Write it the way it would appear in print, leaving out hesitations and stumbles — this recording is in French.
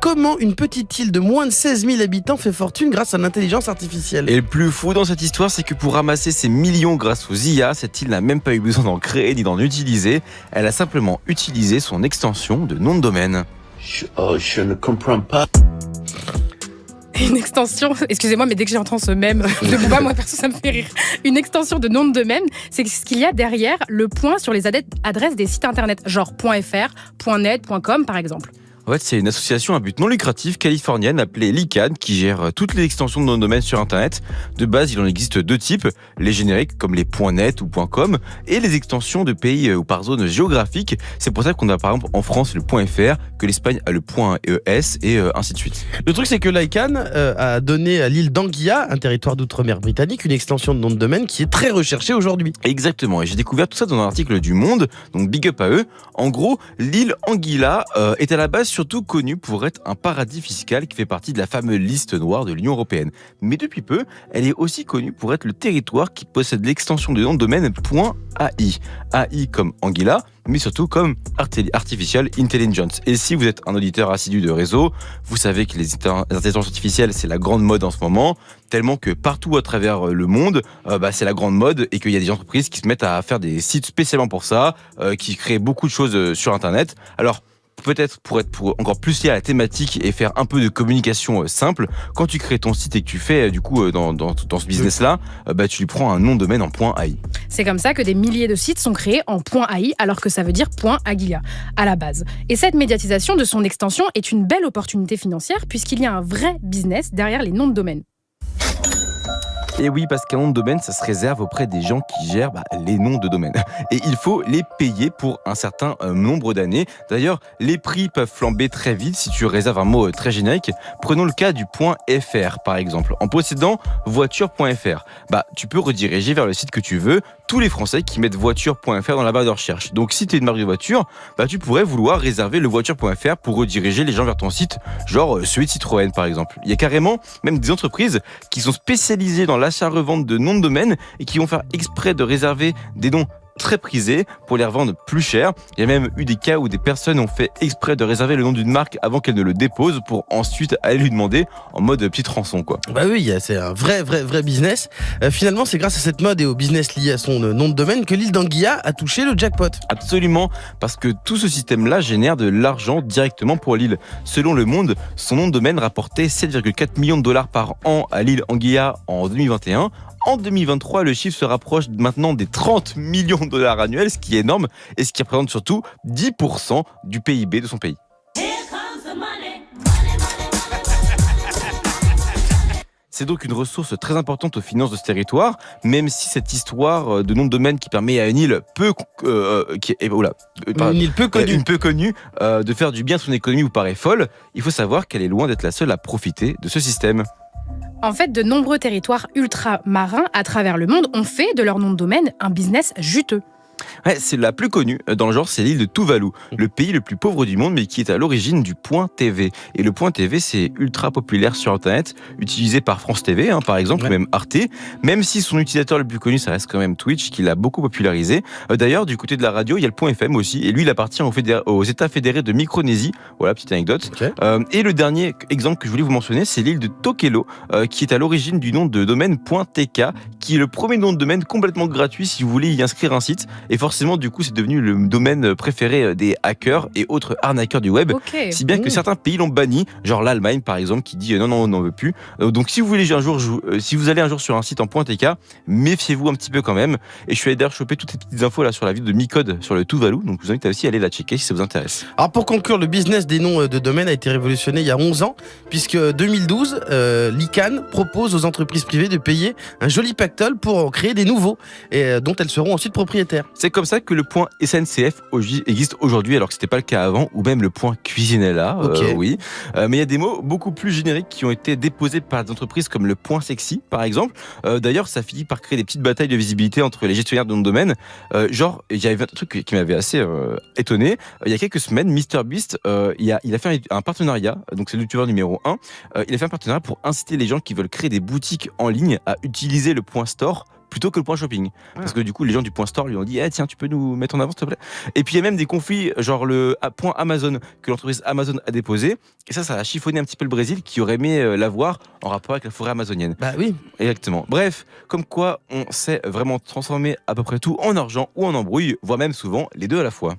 comment une petite île de moins de 16 000 habitants fait fortune grâce à l'intelligence artificielle. Et le plus fou dans cette histoire, c'est que pour ramasser ces millions grâce aux IA, cette île n'a même pas eu besoin d'en créer ni d'en utiliser. Elle a simplement utilisé son extension de nom de domaine. Je ne comprends pas. Une extension, excusez-moi, mais dès que j'entends ce mème de Booba, moi perso ça me fait rire. Une extension de nom de domaine, c'est ce qu'il y a derrière le point sur les adresses des sites internet, genre .fr, .net, .com par exemple. En fait, c'est une association à but non lucratif californienne appelée l'ICANN qui gère toutes les extensions de nom de domaine sur Internet. De base, il en existe deux types, les génériques comme les .net ou .com et les extensions de pays ou par zone géographique. C'est pour ça qu'on a par exemple en France le .fr, que l'Espagne a le .es et ainsi de suite. Le truc, c'est que l'ICANN a donné à l'île d'Anguilla, un territoire d'outre-mer britannique, une extension de nom de domaine qui est très recherchée aujourd'hui. Exactement, et j'ai découvert tout ça dans un article du Monde, donc big up à eux. En gros, l'île Anguilla est à la base surtout connue pour être un paradis fiscal qui fait partie de la fameuse liste noire de l'Union européenne. Mais depuis peu, elle est aussi connue pour être le territoire qui possède l'extension de nom de domaine .ai. AI comme Anguilla, mais surtout comme Artificial Intelligence. Et si vous êtes un auditeur assidu de réseau, vous savez que les intelligences artificielles, c'est la grande mode en ce moment, tellement que partout à travers le monde, c'est la grande mode et qu'il y a des entreprises qui se mettent à faire des sites spécialement pour ça, qui créent beaucoup de choses sur Internet. Alors, peut-être pour être encore plus lié à la thématique et faire un peu de communication simple, quand tu crées ton site et que tu fais du coup dans ce business-là, tu lui prends un nom de domaine en .ai. C'est comme ça que des milliers de sites sont créés en .ai alors que ça veut dire .aguilla à la base. Et cette médiatisation de son extension est une belle opportunité financière puisqu'il y a un vrai business derrière les noms de domaine. Et oui, parce qu'un nom de domaine, ça se réserve auprès des gens qui gèrent les noms de domaine. Et il faut les payer pour un certain nombre d'années. D'ailleurs, les prix peuvent flamber très vite si tu réserves un mot très générique. Prenons le cas du .fr, par exemple. En possédant voiture.fr, tu peux rediriger vers le site que tu veux tous les Français qui mettent voiture.fr dans la barre de recherche. Donc, si tu es une marque de voiture, tu pourrais vouloir réserver le voiture.fr pour rediriger les gens vers ton site, genre celui de Citroën, par exemple. Il y a carrément même des entreprises qui sont spécialisées dans l'achat-revente de noms de domaine et qui vont faire exprès de réserver des noms très prisés pour les revendre plus cher. Il y a même eu des cas où des personnes ont fait exprès de réserver le nom d'une marque avant qu'elle ne le dépose pour ensuite aller lui demander en mode petite rançon, quoi. Bah oui, c'est un vrai business. Finalement, c'est grâce à cette mode et au business lié à son nom de domaine que l'île d'Anguilla a touché le jackpot. Absolument, parce que tout ce système-là génère de l'argent directement pour l'île. Selon Le Monde, son nom de domaine rapportait 7,4 millions de dollars par an à l'île Anguilla en 2021. En 2023, le chiffre se rapproche maintenant des 30 millions de dollars annuels, ce qui est énorme et ce qui représente surtout 10% du PIB de son pays. C'est donc une ressource très importante aux finances de ce territoire, même si cette histoire de nom de domaine qui permet à une île peu connue de faire du bien à son économie vous paraît folle, il faut savoir qu'elle est loin d'être la seule à profiter de ce système. En fait, de nombreux territoires ultramarins à travers le monde ont fait de leur nom de domaine un business juteux. Ouais, c'est la plus connue dans le genre, c'est l'île de Tuvalu, le pays le plus pauvre du monde, mais qui est à l'origine du .tv. Et le .tv, c'est ultra populaire sur Internet, utilisé par France TV, par exemple, ou même Arte. Même si son utilisateur le plus connu, ça reste quand même Twitch, qui l'a beaucoup popularisé. D'ailleurs, du côté de la radio, il y a le .fm aussi, et lui, il appartient aux États fédérés de Micronésie. Voilà, petite anecdote. Okay. Et le dernier exemple que je voulais vous mentionner, c'est l'île de Tokelau, qui est à l'origine du nom de domaine .tk, qui est le premier nom de domaine complètement gratuit si vous voulez y inscrire un site. Et forcément, du coup, c'est devenu le domaine préféré des hackers et autres arnaqueurs du web. Okay. Si bien que certains pays l'ont banni, genre l'Allemagne par exemple, qui dit non, on n'en veut plus. Donc si vous allez un jour sur un site en .tk, méfiez-vous un petit peu quand même. Et je suis allé d'ailleurs choper toutes les petites infos là sur la vidéo de Micode sur le Tuvalu. Donc je vous invite aussi à aller la checker si ça vous intéresse. Alors pour conclure, le business des noms de domaine a été révolutionné il y a 11 ans, puisque 2012, l'ICANN propose aux entreprises privées de payer un joli pactole pour en créer des nouveaux, et dont elles seront ensuite propriétaires. C'est comme ça que le point SNCF existe aujourd'hui, alors que c'était pas le cas avant, ou même le point Cuisinella, oui. Mais il y a des mots beaucoup plus génériques qui ont été déposés par des entreprises comme le point sexy, par exemple. D'ailleurs, ça finit par créer des petites batailles de visibilité entre les gestionnaires de noms de domaine. Il y avait un truc qui m'avait assez étonné. Il y a quelques semaines, MrBeast, il a fait un partenariat, donc c'est le youtubeur numéro 1. Il a fait un partenariat pour inciter les gens qui veulent créer des boutiques en ligne à utiliser le point store plutôt que le point shopping. Parce que du coup, les gens du point store lui ont dit tiens, tu peux nous mettre en avant, s'il te plaît. Et puis il y a même des conflits, genre le point Amazon, que l'entreprise Amazon a déposé. Et ça a chiffonné un petit peu le Brésil, qui aurait aimé l'avoir en rapport avec la forêt amazonienne. Bah oui. Exactement. Bref, comme quoi on sait vraiment transformer à peu près tout en argent ou en embrouille, voire même souvent les deux à la fois.